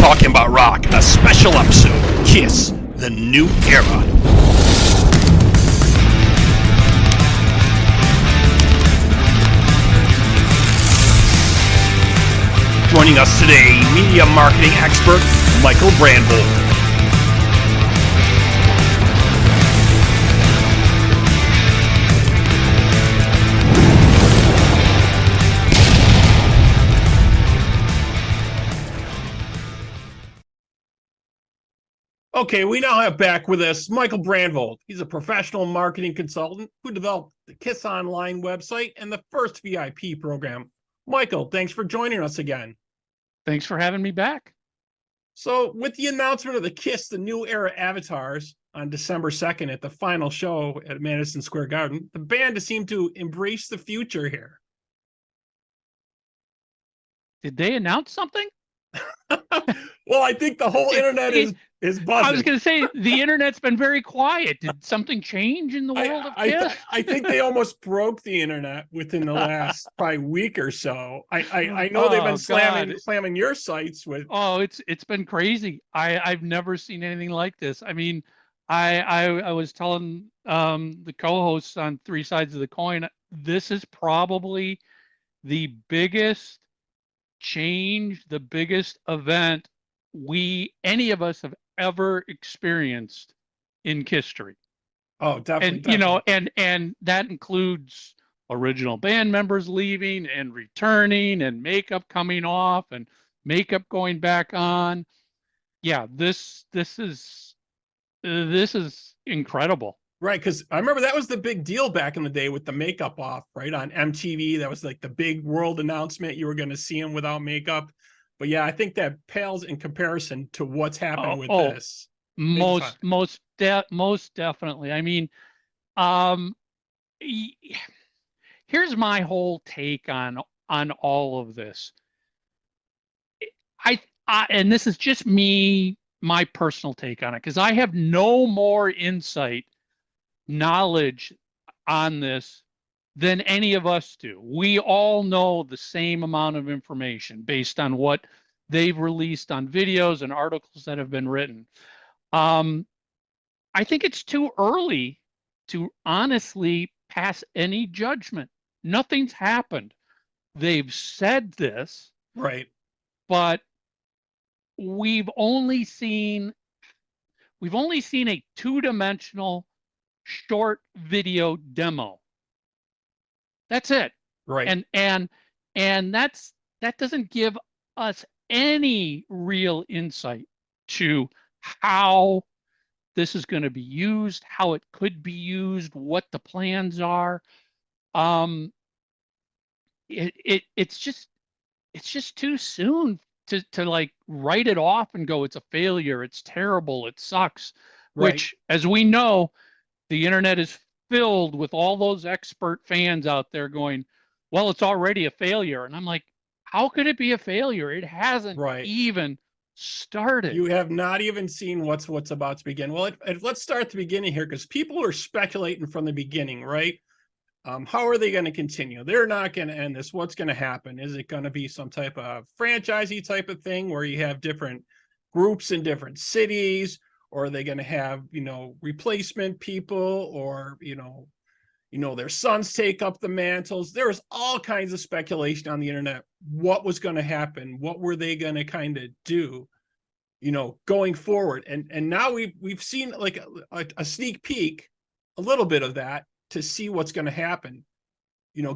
Talking About Rock, a special episode, Kiss, the New Era. Joining us today, media marketing expert, Michael Brandvold. Okay, we now have back with us Michael Brandvold. He's a professional marketing consultant who developed the Kiss Online website and the first VIP program. Michael, thanks for joining us again. Thanks for having me back. So, with the announcement of the Kiss, the New Era avatars on December 2nd at the final show at Madison Square Garden, the band seemed to embrace the future here. Did they announce something? Well, I think the whole internet is buzzing. I was going to say, the internet's been very quiet. Did something change in the world of Kiss? I think they almost broke the internet within the last probably week or so. I know they've been slamming your sites with. Oh, it's been crazy. I've never seen anything like this. I mean, I was telling the co-hosts on Three Sides of the Coin, this is probably the biggest change, the biggest event any of us have ever experienced in history. Oh, definitely. And you know, and that includes original band members leaving and returning, and makeup coming off and makeup going back on. Yeah, this is incredible. Right, because I remember that was the big deal back in the day with the makeup off, right? On MTV, that was like the big world announcement. You were going to see him without makeup. But yeah, I think that pales in comparison to what's happening with this. Most definitely. I mean, here's my whole take on all of this. And this is just me, my personal take on it, because I have no more knowledge on this than any of us do. We all know the same amount of information based on what they've released on videos and articles that have been written. I think it's too early to honestly pass any judgment. Nothing's happened. They've said this, right? But we've only seen a two-dimensional short video demo. That's it. Right. And that doesn't give us any real insight to how this is going to be used, how it could be used, what the plans are. It's just too soon to like write it off and go, it's a failure, it's terrible, it sucks. Right. Which, as we know, the internet is filled with all those expert fans out there going, well, it's already a failure. And I'm like, how could it be a failure? It hasn't even started. You have not even seen what's about to begin. Well, let's start at the beginning here, because people are speculating from the beginning, right? How are they going to continue? They're not going to end this. What's going to happen? Is it going to be some type of franchisee type of thing where you have different groups in different cities? Or are they going to have, replacement people, or, their sons take up the mantles? There was all kinds of speculation on the internet. What was going to happen? What were they going to kind of do, going forward? And now we've seen like a sneak peek, a little bit of that, to see what's going to happen,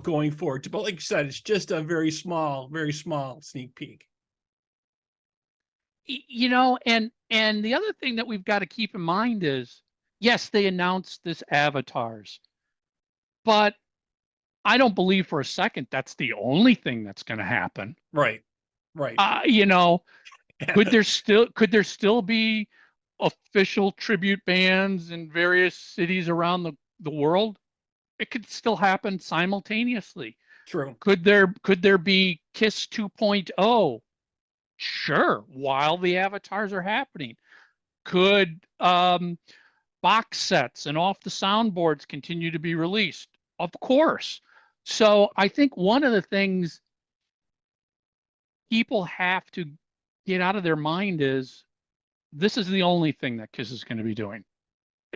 going forward. But like you said, it's just a very small sneak peek. And the other thing that we've got to keep in mind is, yes, they announced this avatars, but I don't believe for a second that's the only thing that's going to happen. Right. Could there still be official tribute bands in various cities around the world? It could still happen simultaneously. True. Could there be Kiss 2.0? Sure, while the avatars are happening. Could box sets and off the soundboards continue to be released? Of course. So I think one of the things people have to get out of their mind is this is the only thing that Kiss is going to be doing.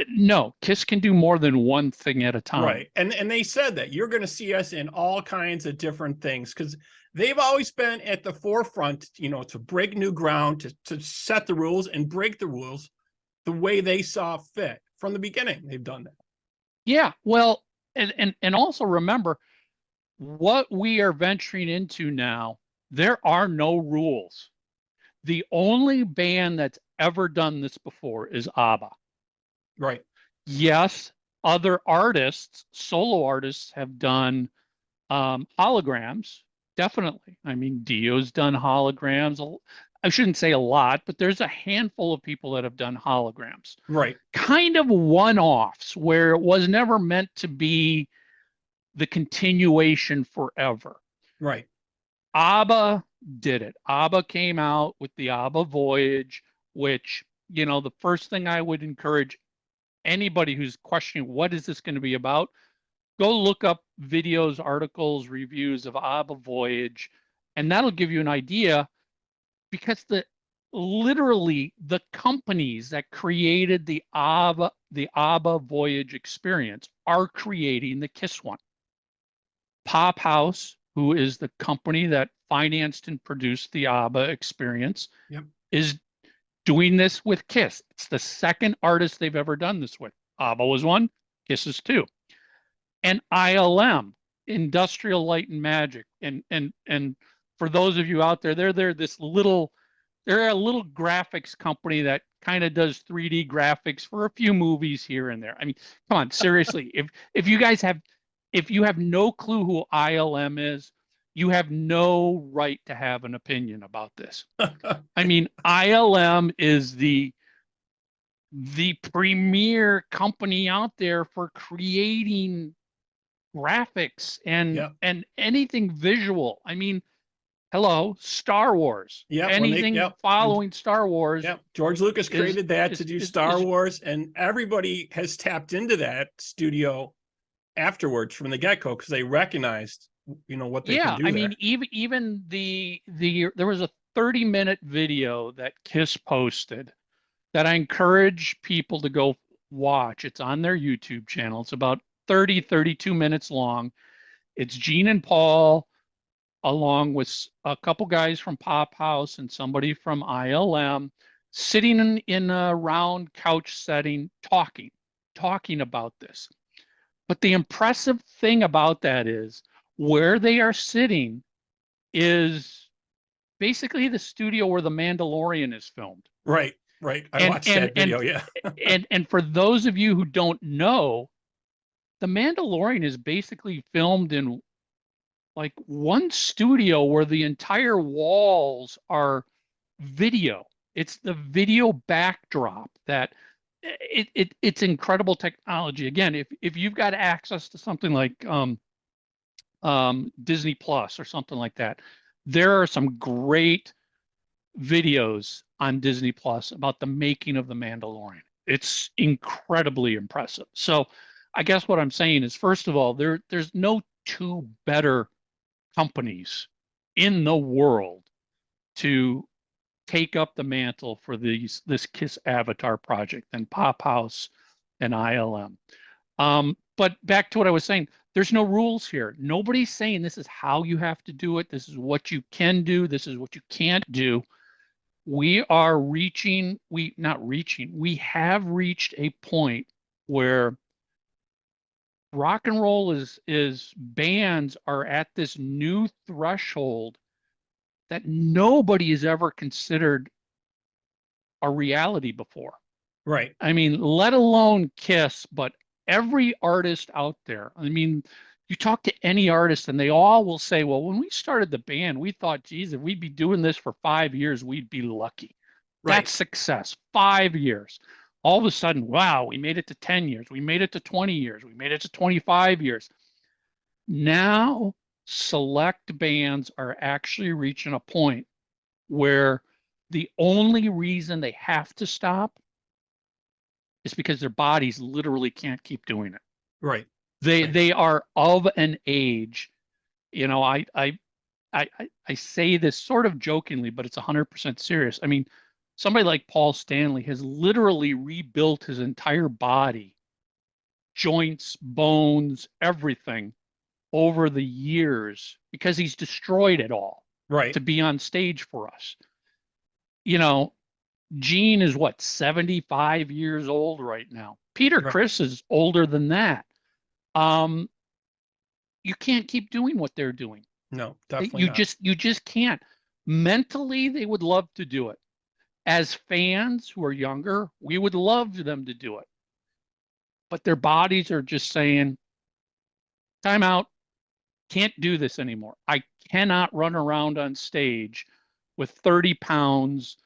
No, Kiss can do more than one thing at a time. Right. And they said that you're going to see us in all kinds of different things because they've always been at the forefront, you know, to break new ground, to set the rules and break the rules the way they saw fit. From the beginning, they've done that. Yeah. Well, and also remember what we are venturing into now, there are no rules. The only band that's ever done this before is ABBA. Right. Yes, other artists, solo artists, have done holograms. Definitely. I mean, Dio's done holograms. I shouldn't say a lot, but there's a handful of people that have done holograms. Right. Kind of one-offs where it was never meant to be the continuation forever. Right. ABBA did it. ABBA came out with the ABBA Voyage, which, you know, the first thing I would encourage anybody who's questioning what is this going to be about, go look up videos, articles, reviews of ABBA Voyage, and that'll give you an idea because literally the companies that created the ABBA Voyage experience are creating the Kiss one. Pop House, who is the company that financed and produced the ABBA experience, yep, is doing this with Kiss. It's the second artist they've ever done this with. ABBA was one, Kiss is two. And ILM, Industrial Light and Magic. And for those of you out there, they're a little graphics company that kind of does 3D graphics for a few movies here and there. I mean, come on, seriously, if you guys have if you have no clue who ILM is, you have no right to have an opinion about this. I mean, ILM is the premier company out there for creating graphics and yep, and anything visual. I mean, hello, Star Wars. Yep, Anything following Star Wars. Yep. George Lucas created that to do Star Wars, and everybody has tapped into that studio afterwards from the get-go because they recognized, you know, what they can do. I mean, even there was a 30-minute video that Kiss posted that I encourage people to go watch. It's on their YouTube channel. It's about 32 minutes long. It's Gene and Paul along with a couple guys from Pop House and somebody from ILM sitting in a round couch setting talking about this. But the impressive thing about that is where they are sitting is basically the studio where The Mandalorian is filmed. Right. I watched that video, yeah. and for those of you who don't know, The Mandalorian is basically filmed in like one studio where the entire walls are video. It's the video backdrop that it's incredible technology. Again, if you've got access to something like Disney Plus or something like that, there are some great videos on Disney Plus about the making of The Mandalorian. It's incredibly impressive. So I guess what I'm saying is, first of all, there's no two better companies in the world to take up the mantle for this Kiss Avatar project than Pop House and ILM. But back to what I was saying, there's no rules here. Nobody's saying this is how you have to do it. This is what you can do. This is what you can't do. We have reached a point where rock and roll is bands are at this new threshold that nobody has ever considered a reality before. Right. I mean, let alone Kiss, but every artist out there. I mean, you talk to any artist and they all will say, well, when we started the band, we thought, geez, if we'd be doing this for 5 years, we'd be lucky. Right. That's success. 5 years. All of a sudden, wow, we made it to 10 years. We made it to 20 years. We made it to 25 years. Now, select bands are actually reaching a point where the only reason they have to stop is because their bodies literally can't keep doing it. Right. They are of an age. You know, I say this sort of jokingly, but it's 100% serious. I mean, somebody like Paul Stanley has literally rebuilt his entire body, joints, bones, everything over the years because he's destroyed it all Right. to be on stage for us. You know, Gene is what, 75 years old right now. Peter Right. Criss is older than that. Um, you can't keep doing what they're doing. No, definitely You not. just can't. Mentally, they would love to do it. As fans who are younger, we would love them to do it. But their bodies are just saying, time out, can't do this anymore. I cannot run around on stage with 30 pounds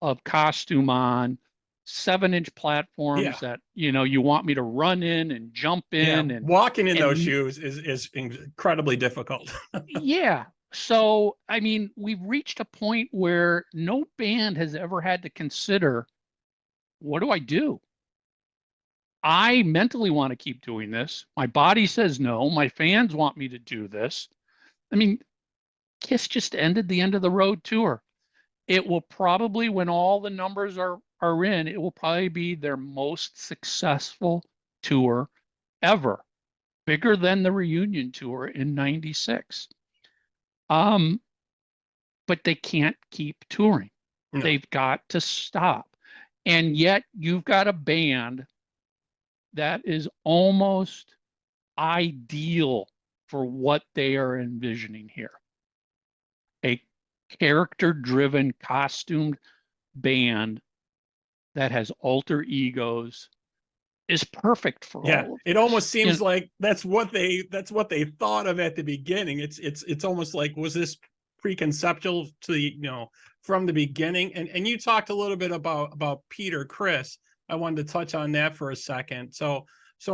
of costume on, 7-inch Yeah. platforms that, you want me to run in and jump Yeah. in Walking in those and shoes is incredibly difficult. yeah. So, I mean, we've reached a point where no band has ever had to consider, what do I do? I mentally want to keep doing this. My body says no. My fans want me to do this. I mean, Kiss just ended the end of the road tour. It will probably, when all the numbers are in, it will probably be their most successful tour ever, bigger than the reunion tour in '96. Um, but they can't keep touring. No. They've got to stop. And yet you've got a band that is almost ideal for what they are envisioning here. A character driven, costumed band that has alter egos is perfect for Yeah, all of it this. almost seems like that's what they thought of at the beginning. It's almost like, was this preconceptual to from the beginning? And you talked a little bit about Peter Criss. I wanted to touch on that for a second. So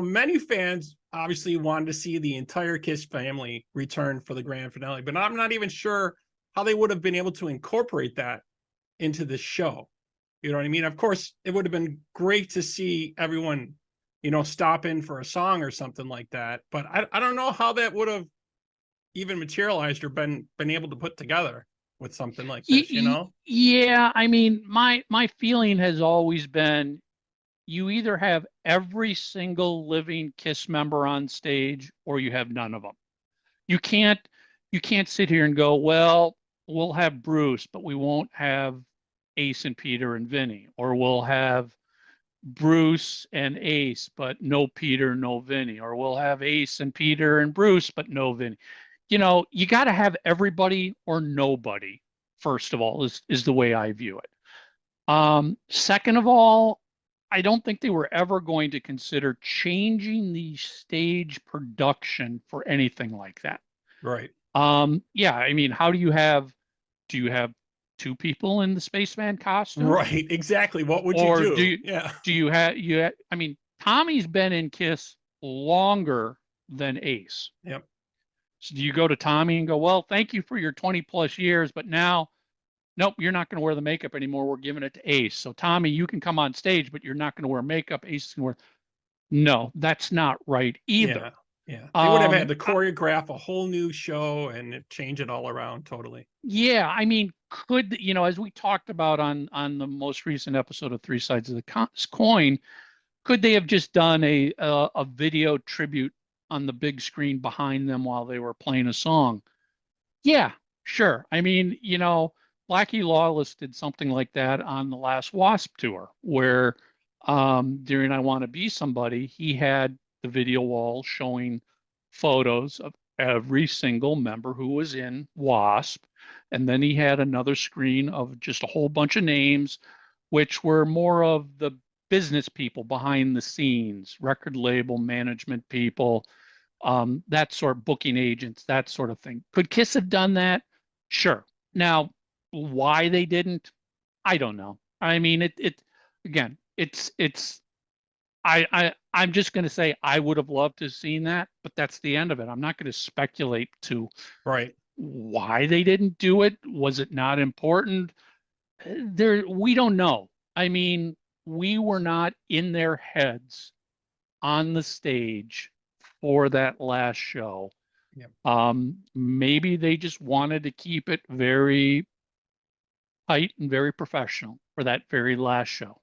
many fans obviously wanted to see the entire Kiss family return for the grand finale, but I'm not even sure how they would have been able to incorporate that into the show. You know what I mean? Of course, it would have been great to see everyone, stop in for a song or something like that. But I don't know how that would have even materialized or been able to put together with something like this. Yeah, I mean, my feeling has always been you either have every single living Kiss member on stage or you have none of them. You can't you can't sit here and go, well, we'll have Bruce, but we won't have Ace and Peter and Vinny, or we'll have Bruce and Ace, but no Peter, no Vinny, or we'll have Ace and Peter and Bruce, but no Vinny. You got to have everybody or nobody, first of all, is the way I view it. Second of all, I don't think they were ever going to consider changing the stage production for anything like that. Right. Yeah, I mean, do you have two people in the spaceman costume? Right. Exactly. What would you Or do? Yeah. I mean, Tommy's been in Kiss longer than Ace. Yep. So do you go to Tommy and go, well, thank you for your 20 plus years, but now, nope, you're not going to wear the makeup anymore. We're giving it to Ace. So Tommy, you can come on stage, but you're not going to wear makeup. Ace is going to wear. No, that's not right either. Yeah. Yeah. They would have had Um, to choreograph a whole new show and change it all around totally. yeah, I mean, as we talked about on the most recent episode of Three Sides of the Coin, could they have just done a video tribute on the big screen behind them while they were playing a song? Yeah, sure. I mean, Blackie Lawless did something like that on the last Wasp tour, where during I Want to Be Somebody, he had the video wall showing photos of every single member who was in Wasp. And then he had another screen of just a whole bunch of names, which were more of the business people behind the scenes, record label management people, that sort of booking agents, that sort of thing. Could Kiss have done that? Sure. Now, why they didn't, I don't know. I mean, it again, I'm just going to say I would have loved to have seen that, but that's the end of it. I'm not going to speculate to Right. why they didn't do it. Was it not important? We don't know. I mean, we were not in their heads on the stage for that last show. Yep. Maybe they just wanted to keep it very tight and very professional for that very last show.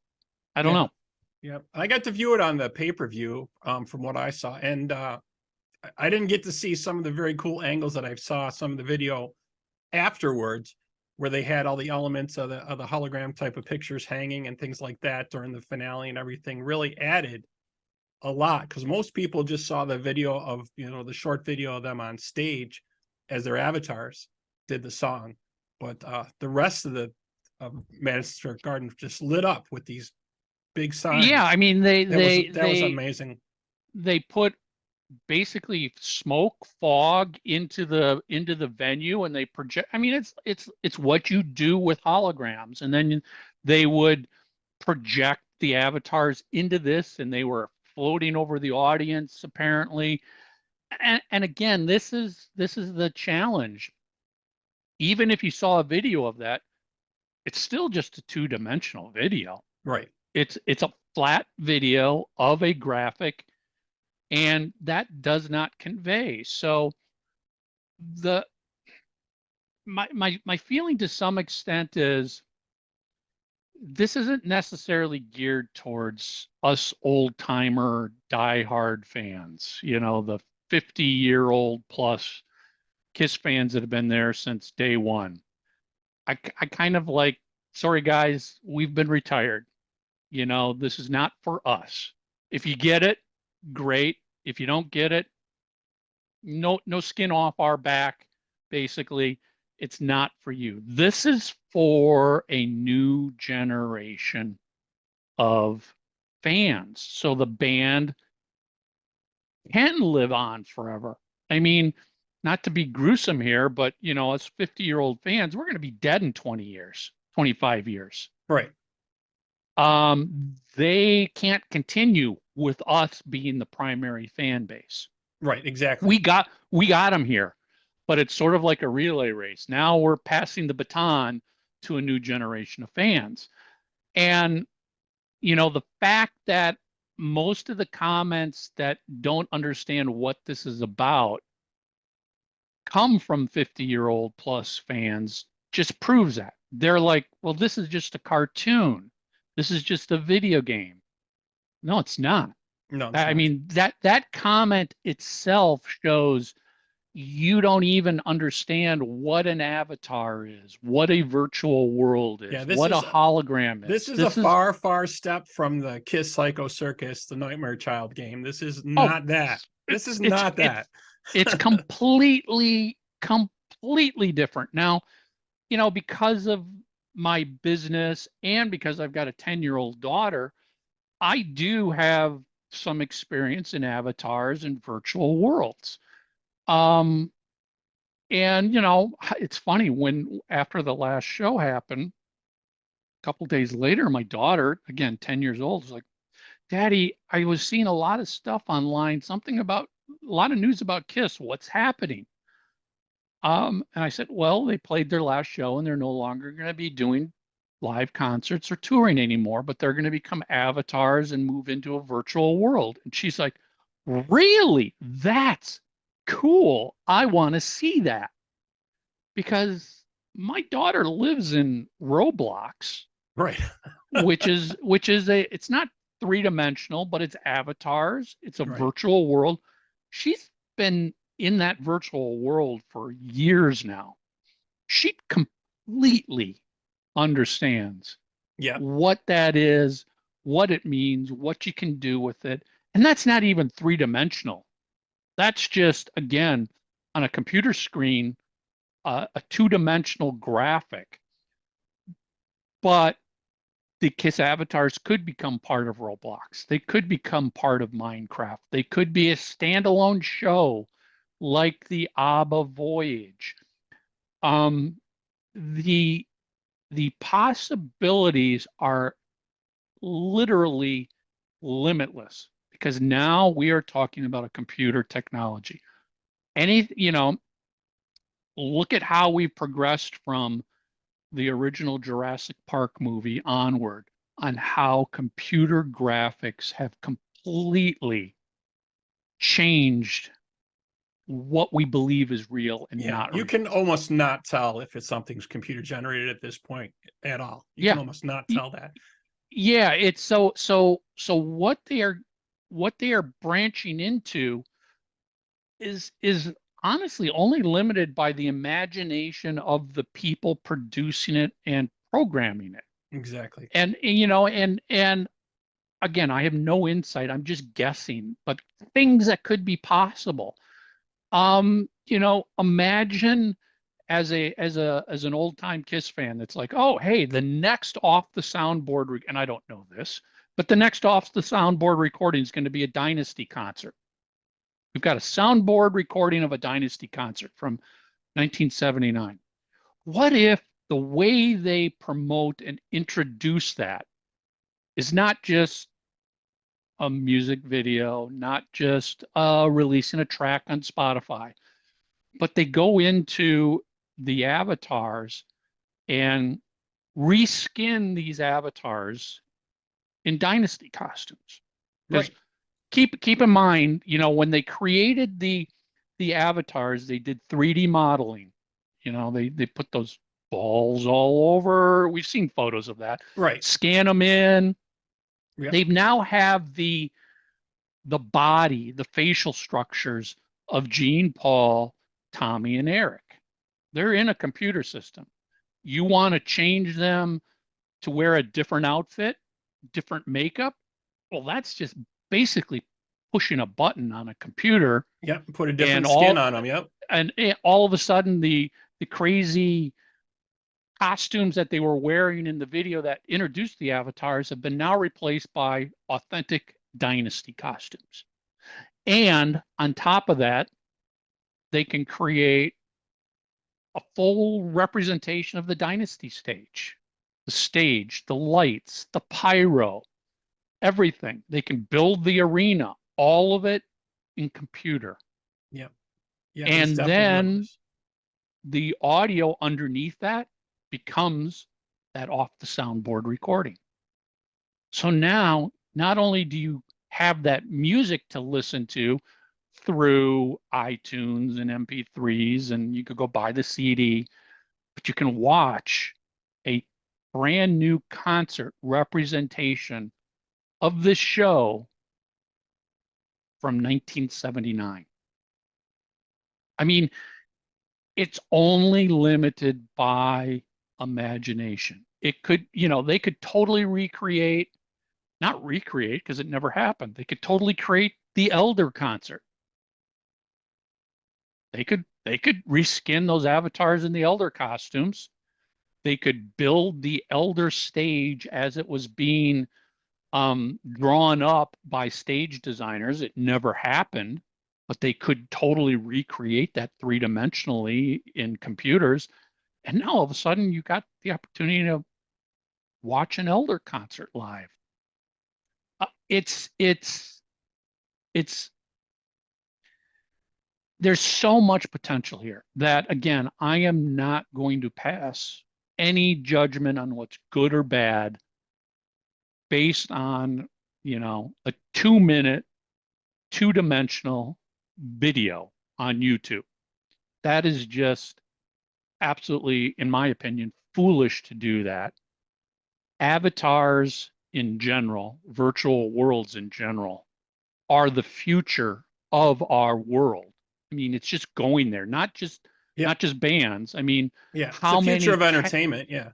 I don't Yeah. know. Yeah. I got to view it on the pay-per-view, from what I saw. And I didn't get to see some of the very cool angles that I saw some of the video afterwards, where they had all the elements of the hologram type of pictures hanging and things like that during the finale, and everything really added a lot, because most people just saw the video of, the short video of them on stage as their avatars did the song. But the rest of the Madison Square Garden just lit up with these big Yeah, signs. I mean That was amazing. they put basically smoke fog into the venue, and they project. I mean, it's what you do with holograms, and then they would project the avatars into this, and they were floating over the audience apparently. And again, this is the challenge. Even if you saw a video of that, it's still just a two-dimensional video. Right. It's a flat video of a graphic, and that does not convey. So the my feeling to some extent is this isn't necessarily geared towards us old timer diehard fans, the 50-year-old plus Kiss fans that have been there since day one. I kind of like, sorry guys, we've been retired. This is not for us. If you get it, great. If you don't get it, no skin off our back. Basically, it's not for you. This is for a new generation of fans. So the band can live on forever. I mean, not to be gruesome here, but as 50-year-old fans, we're going to be dead in 20 years, 25 years. Right. They can't continue with us being the primary fan base. Right. Exactly. We got them here, but it's sort of like a relay race. Now we're passing the baton to a new generation of fans. And the fact that most of the comments that don't understand what this is about come from 50-year-old plus fans just proves that. They're like, well, this is just a cartoon. This is just a video game. No, it's not. No, it's I not. mean, that comment itself shows you don't even understand what an avatar is, what a virtual world Yeah, is, what a hologram this is. is a This is far, far step from the Kiss Psycho Circus, the Nightmare Child game. This is oh, not that. This is it's not it's that. it's completely different. Now, because of my business and because I've got a 10-year-old daughter, I do have some experience in avatars and virtual worlds. Um, and it's funny when after the last show happened, a couple days later, my daughter, again, 10 years old, was like, Daddy, I was seeing a lot of stuff online, something about a lot of news about Kiss. What's happening? And I said, well, they played their last show and they're no longer going to be doing live concerts or touring anymore, but they're going to become avatars and move into a virtual world. And she's like, really? That's cool. I want to see that because my daughter lives in Roblox, Right. which is it's not three-dimensional, but it's avatars. It's a Right. virtual world. She's been in that virtual world for years now. She completely understands Yeah. what that is, what it means, what you can do with it. And that's not even three-dimensional. That's just, again, on a computer screen, a two-dimensional graphic. But the Kiss avatars could become part of Roblox. They could become part of Minecraft. They could be a standalone show like the ABBA Voyage. Um, the the possibilities are literally limitless because now we are talking about a computer technology. Look at how we've progressed from the original Jurassic Park movie onward on how computer graphics have completely changed what we believe is real and Yeah, not you real. can almost not tell if it's something's computer generated at this point at all. You can Yeah. almost not tell that. Yeah, it's so what they are branching into is honestly only limited by the imagination of the people producing it and programming it. Exactly. And again, I have no insight. I'm just guessing, but things that could be possible. Imagine as an old time Kiss fan that's like, oh, hey, the next off the soundboard, and I don't know this, but the next off the soundboard recording is going to be a Dynasty concert. We've got a soundboard recording of a Dynasty concert from 1979. What if the way they promote and introduce that is not just a music video, not just releasing a track on Spotify, but they go into the avatars and reskin these avatars in Dynasty costumes. Because Right. keep in mind, when they created the avatars, they did 3D modeling. They put those balls all over. We've seen photos of that. Right. Scan them in. Yeah. They now have the body, the facial structures of Gene, Paul, Tommy, and Eric. They're in a computer system. You want to change them to wear a different outfit, different makeup? Well, that's just basically pushing a button on a computer, Yep. Put a and different skin on them. Yep. all of a sudden the crazy costumes that they were wearing in the video that introduced the avatars have been now replaced by authentic Dynasty costumes. And on top of that, they can create a full representation of the Dynasty stage, the lights, the pyro, everything. They can build the arena, all of it in computer. Yep. Yeah. It's And definitely then limitless. the audio underneath that becomes that off the soundboard recording. So now, not only do you have that music to listen to through iTunes and MP3s, and you could go buy the CD, but you can watch a brand new concert representation of this show from 1979. I mean, it's only limited by imagination. They could totally not recreate because it never happened. They could totally create the Elder concert. They could reskin those avatars in the Elder costumes. They could build the Elder stage as it was being drawn up by stage designers. It never happened, but they could totally recreate that three-dimensionally in computers. And now all of a sudden you got the opportunity to watch an Elder concert live. It's there's so much potential here that, again, I am not going to pass any judgment on what's good or bad based on, a 2-minute, two-dimensional video on YouTube. That is just absolutely, in my opinion, foolish to do that. Avatars in general, virtual worlds in general, are the future of our world. I mean, it's just going there, not just Yeah. not just bands. I mean, Yeah. It's the how future many of entertainment. Yeah.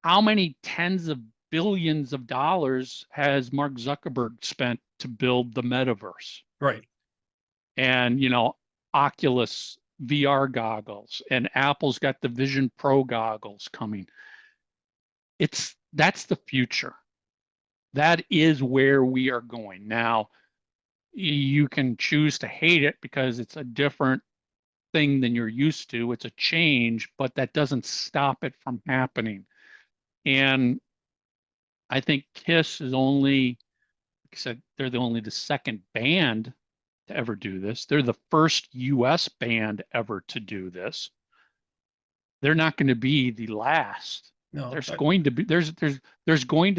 how many tens of billions of dollars has Mark Zuckerberg spent to build the metaverse? Right. And, Oculus VR goggles, and Apple's got the Vision Pro goggles coming. That's the future. That is where we are going. Now, you can choose to hate it because it's a different thing than you're used to. It's a change, but that doesn't stop it from happening. And I think Kiss is only, like I said, they're only the second band to ever do this. They're the first US band ever to do this. They're not going to be the last. No. There's going to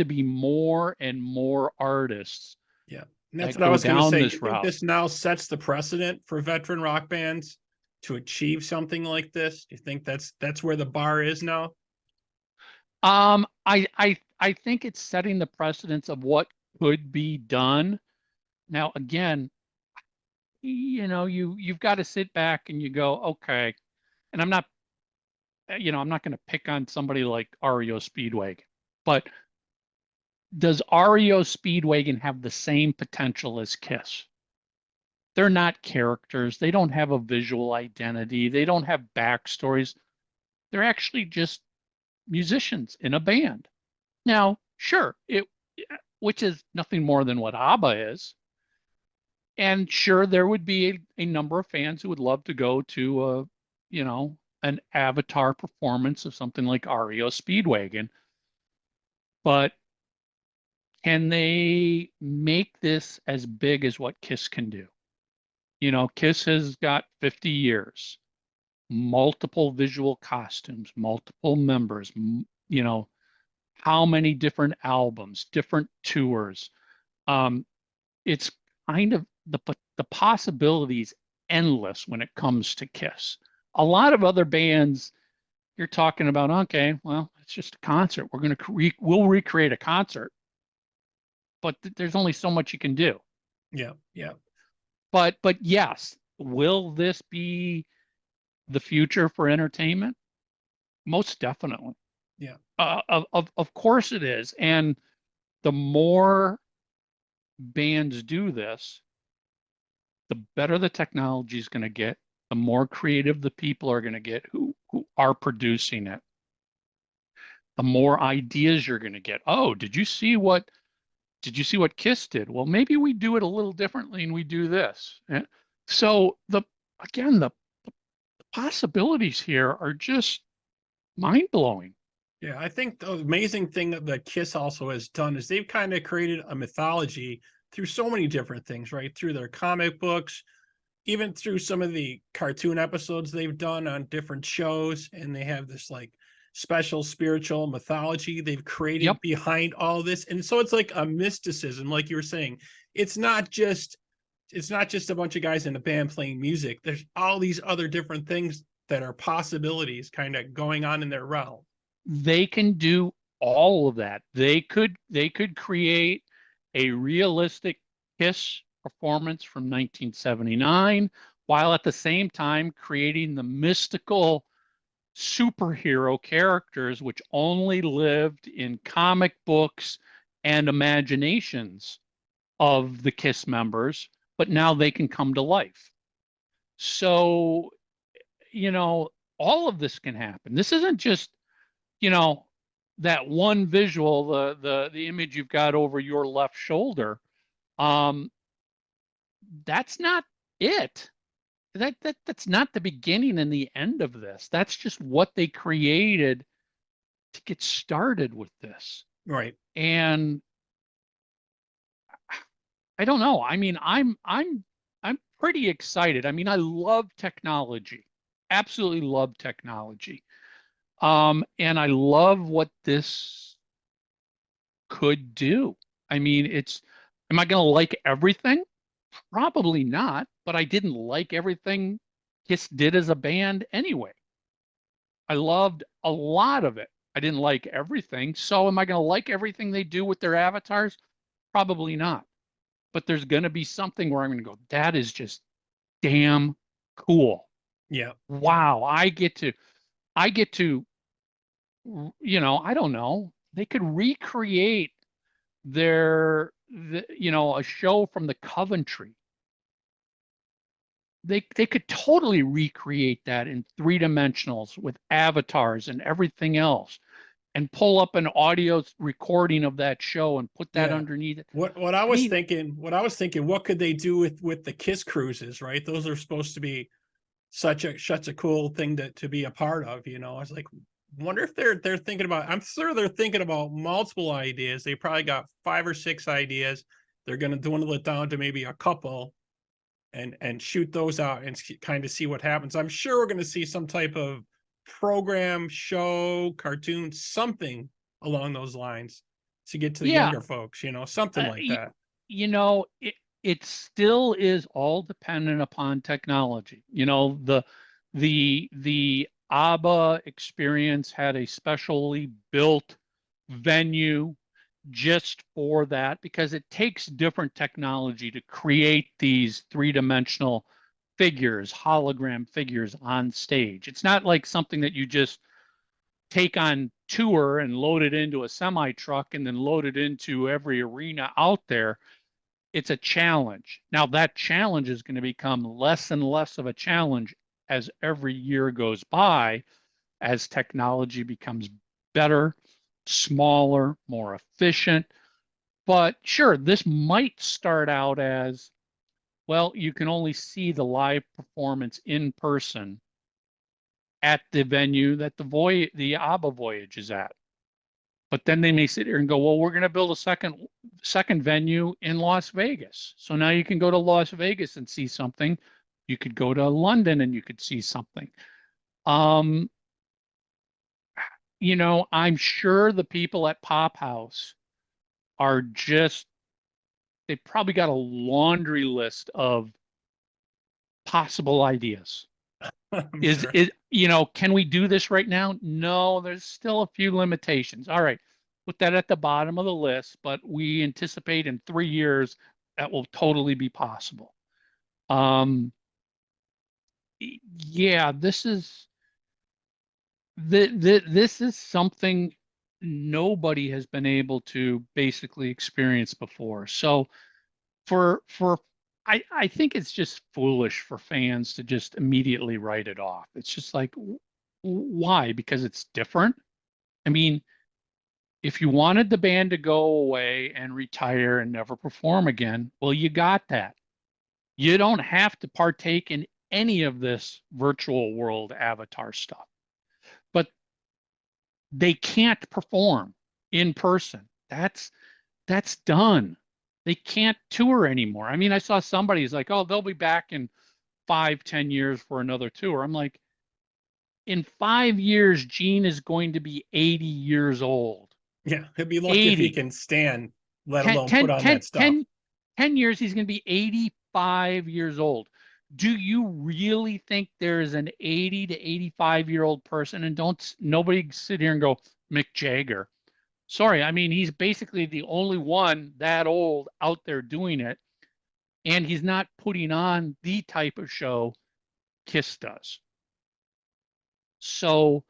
be more and more artists Yeah. And that's that what I go was going to down say. You this think route. this now sets the precedent for veteran rock bands to achieve something like this? Do you think that's where the bar is now? I think it's setting the precedence of what could be done. Now, again, you've got to sit back and you go, okay, and I'm not going to pick on somebody like REO Speedwagon, but does REO Speedwagon have the same potential as Kiss? They're not characters. They don't have a visual identity. They don't have backstories. They're actually just musicians in a band. Now, sure, which is nothing more than what ABBA is. And sure, there would be a number of fans who would love to go to an Avatar performance of something like REO Speedwagon, but can they make this as big as what Kiss can do? Kiss has got 50 years, multiple visual costumes, multiple members, how many different albums, different tours. Um, it's kind of the possibilities endless when it comes to Kiss. A lot of other bands, you're talking about, okay, well, it's just a concert. We'll recreate a concert, but there's only so much you can do. Yeah, yeah, But yes, will this be the future for entertainment? Most definitely. yeah, Of course it is. And the more bands do this, the better the technology is going to get, the more creative the people are going to get who are producing it, the more ideas you're going to get. Oh, did you see what Kiss did? Well, maybe we do it a little differently and we do this. So the possibilities here are just mind blowing. yeah. I think the amazing thing that the Kiss also has done is they've kind of created a mythology through so many different things, right? Through their comic books, even through some of the cartoon episodes they've done on different shows, and they have this like special spiritual mythology they've created Yep. behind all this. And so it's like a mysticism, like you were saying. It's not just a bunch of guys in a band playing music. There's all these other different things that are possibilities kind of going on in their realm. They can do all of that. They could create a realistic Kiss performance from 1979 while at the same time creating the mystical superhero characters which only lived in comic books and imaginations of the Kiss members, but now they can come to life. So, you know, all of this can happen. This isn't just, you know, that one visual, the image you've got over your left shoulder. Um, that's not it. That's not the beginning and the end of this. That's just what they created to get started with this. Right. And I don't know. I mean, I'm pretty excited. I mean, I love technology. Absolutely love technology. And I love what this could do. I mean, am I going to like everything? Probably not, but I didn't like everything Kiss did as a band anyway. I loved a lot of it. I didn't like everything. So am I going to like everything they do with their avatars? Probably not. But there's going to be something where I'm going to go, that is just damn cool. Yeah. Wow, I get to, I don't know. They could recreate a show from the Coventry. They could totally recreate that in three dimensionals with avatars and everything else, and pull up an audio recording of that show and put that Yeah. underneath it. What I I was mean, thinking, what could they do with the Kiss cruises, right? Those are supposed to be such a cool thing to be a part of, you know. I was like, wonder if they're thinking about, I'm sure they're thinking about multiple ideas. They probably got 5 or 6 ideas. They're gonna dwindle it down to maybe a couple and shoot those out and kind of see what happens. I'm sure we're gonna see some type of program, show, cartoon, something along those lines to get to the yeah, younger folks, you know, something like y- that. you know, it still is all dependent upon technology. You know, the ABBA experience had a specially built venue just for that because it takes different technology to create these three-dimensional figures, hologram figures on stage. It's not like something that you just take on tour and load it into a semi truck and then load it into every arena out there. It's a challenge. Now, that challenge is going to become less and less of a challenge as every year goes by, as technology becomes better, smaller, more efficient. But sure, this might start out as, well, you can only see the live performance in person at the venue that the ABBA voyage is at. But then they may sit here and go, well, we're going to build a second venue in Las Vegas. So now you can go to Las Vegas and see something. You could go to London and you could see something. Um, you know, I'm sure the people at Pop House are just, they probably got a laundry list of possible ideas. I'm Is sure. it, you know, can we do this right now? No, there's still a few limitations. All right, put that at the bottom of the list, but we anticipate in 3 years that will totally be possible. Um, yeah, this is something nobody has been able to basically experience before. So for I think it's just foolish for fans to just immediately write it off. It's just like, why? Because it's different. I mean, if you wanted the band to go away and retire and never perform again, well, you got that. You don't have to partake in any of this virtual world avatar stuff. But they can't perform in person. That's done. They can't tour anymore. I mean, I saw somebody's like, oh, they'll be back in 5, 10 years for another tour. I'm like, in 5 years, Gene is going to be 80 years old. Yeah, he'll be lucky if he 80. can stand, let 10, alone put 10, on 10, that stuff. 10, 10 years, he's going to be 85 years old. Do you really think there is an 80 to 85-year-old person? And don't nobody sit here and go, Mick Jagger. Sorry, I mean, he's basically the only one that old out there doing it. And he's not putting on the type of show Kiss does. So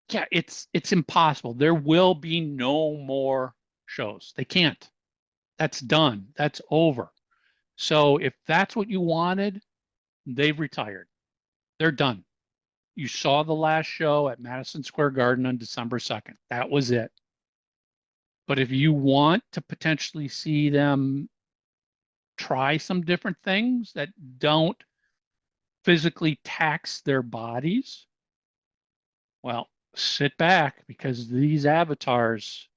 yeah, it's impossible. There will be no more shows. They can't. That's done. That's over. So if that's what you wanted, they've retired. They're done. You saw the last show at Madison Square Garden on December 2nd. That was it. But if you want to potentially see them try some different things that don't physically tax their bodies, well, sit back because these avatars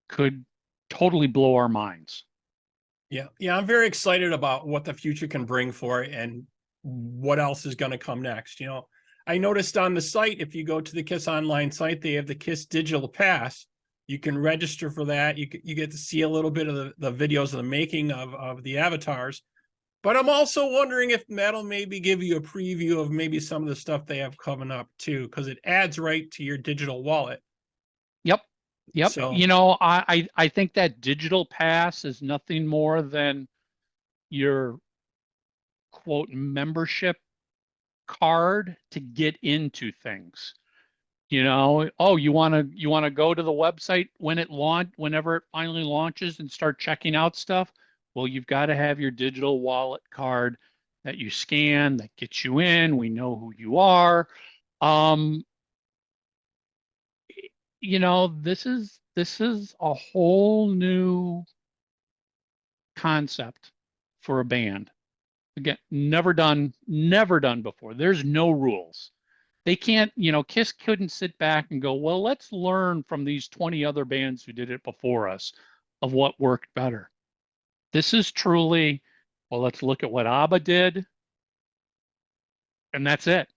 could totally blow our minds. Yeah, yeah, I'm very excited about what the future can bring for it and what else is going to come next. You know, I noticed on the site, if you go to the Kiss online site, they have the Kiss Digital Pass. You can register for that. You get to see a little bit of the videos of the making of the avatars. But I'm also wondering if that'll maybe give you a preview of maybe some of the stuff they have coming up too, because it adds right to your digital wallet. Yep. Yep. So You know, I think that digital pass is nothing more than your quote membership card to get into things. You know, oh, you want to go to the website when whenever it finally launches and start checking out stuff. Well, you've got to have your digital wallet card that you scan that gets you in. We know who you are. Um, you know, this is a whole new concept for a band. Again, never done before. There's no rules. They can't, you know, Kiss couldn't sit back and go, well, let's learn from these 20 other bands who did it before us of what worked better. This is truly, well, let's look at what ABBA did, and that's it.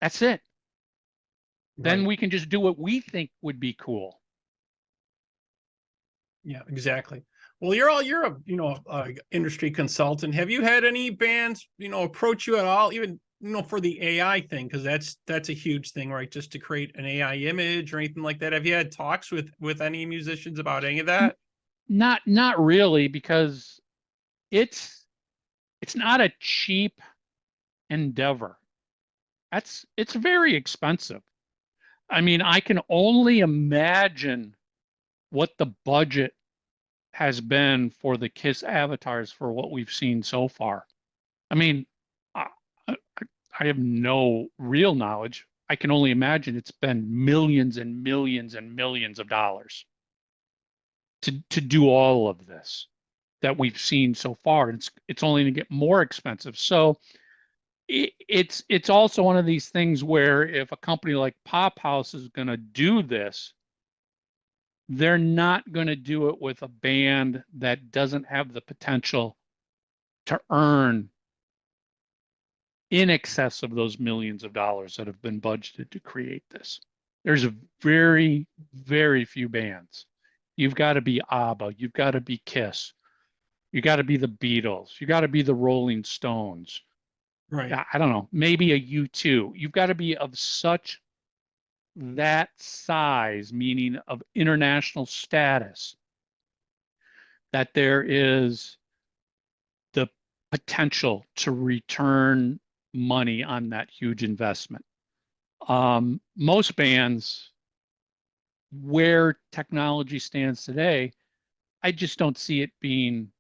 That's it. Then right. we can just do what we think would be cool. Yeah, exactly. Well, you're a industry consultant. Have you had any bands approach you at all, even for the AI thing? Because that's a huge thing, right? Just to create an AI image or anything like that. Have you had talks with any musicians about any of that? Not really, because it's it's not a cheap endeavor. It's very expensive. I mean, I can only imagine what the budget has been for the Kiss avatars for what we've seen so far. I mean, I, I, I have no real knowledge. I can only imagine it's been millions and millions and millions of dollars to do all of this that we've seen so far. And it's only going to get more expensive. So it's also one of these things where if a company like Pop House is going to do this, they're not going to do it with a band that doesn't have the potential to earn in excess of those millions of dollars that have been budgeted to create this. There's a very, very few bands. You've got to be ABBA, you've got to be Kiss, you got to be the Beatles, you got to be the Rolling Stones. Right. I don't know, maybe a U2. You've got to be of such that size, meaning of international status, that there is the potential to return money on that huge investment. Most bands, where technology stands today, I just don't see it being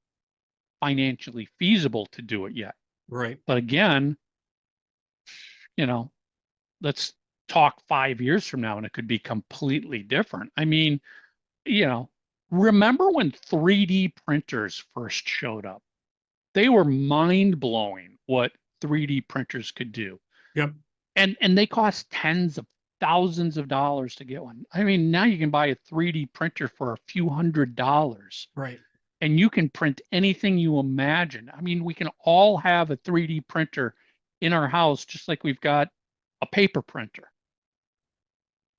financially feasible to do it yet. Right. But again, you know, let's talk 5 years from now and it could be completely different. I mean, you know, remember when 3D printers first showed up? They were mind blowing what 3D printers could do. Yep. And they cost tens of thousands of dollars to get one. I mean, now you can buy a 3D printer for a few $100s. Right. And you can print anything you imagine. I mean, we can all have a 3D printer in our house, just like we've got a paper printer.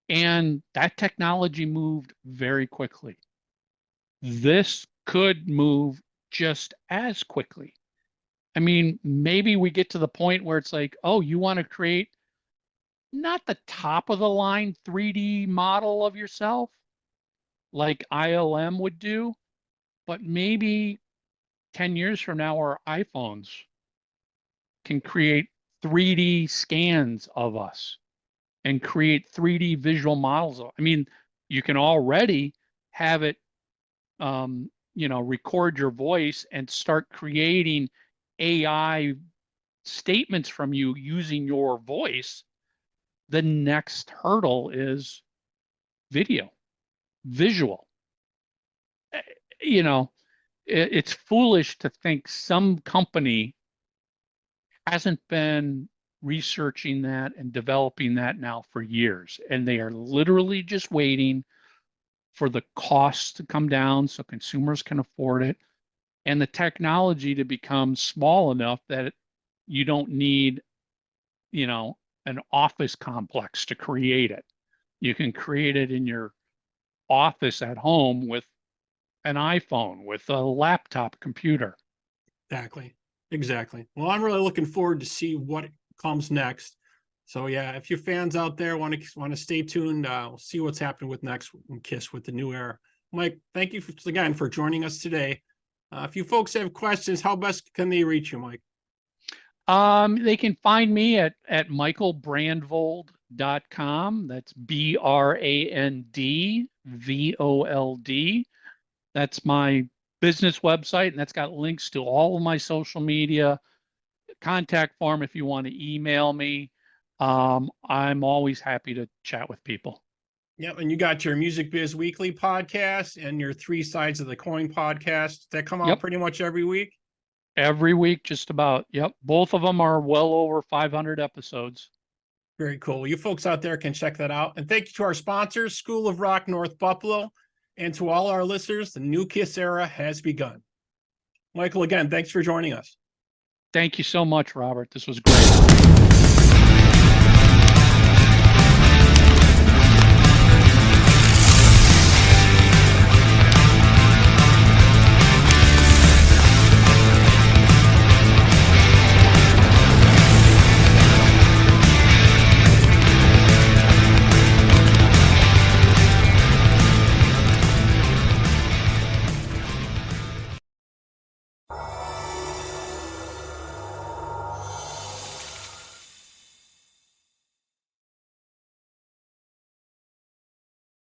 And that technology moved very quickly. This could move just as quickly. I mean, maybe we get to the point where it's like, oh, you want to create not the top of the line 3D model of yourself like ILM would do, but maybe 10 years from now, our iPhones can create 3D scans of us and create 3D visual models. I mean, you can already have it, record your voice and start creating AI statements from you using your voice. The next hurdle is video, visual. You know, it's foolish to think some company hasn't been researching that and developing that now for years. And they are literally just waiting for the costs to come down so consumers can afford it and the technology to become small enough that you don't need, an office complex to create it. You can create it in your office at home with an iPhone, with a laptop computer. Exactly. Well, I'm really looking forward to see what comes next. So yeah, if your fans out there want to stay tuned, we'll see what's happening with next Kiss with the new era. Mike, thank you again for joining us today. If you folks have questions, how best can they reach you, Mike? They can find me at michaelbrandvold.com. That's BRANDVOLD. That's my business website, and that's got links to all of my social media, contact form if you want to email me. I'm always happy to chat with people. Yep, and you got your Music Biz Weekly podcast and your Three Sides of the Coin podcast that come out pretty much every week. Every week, just about. Yep. Both of them are well over 500 episodes. Very cool. You folks out there can check that out. And thank you to our sponsors, School of Rock North Buffalo, and to all our listeners. The new Kiss era has begun. Michael, again, thanks for joining us. Thank you so much, Robert. This was great.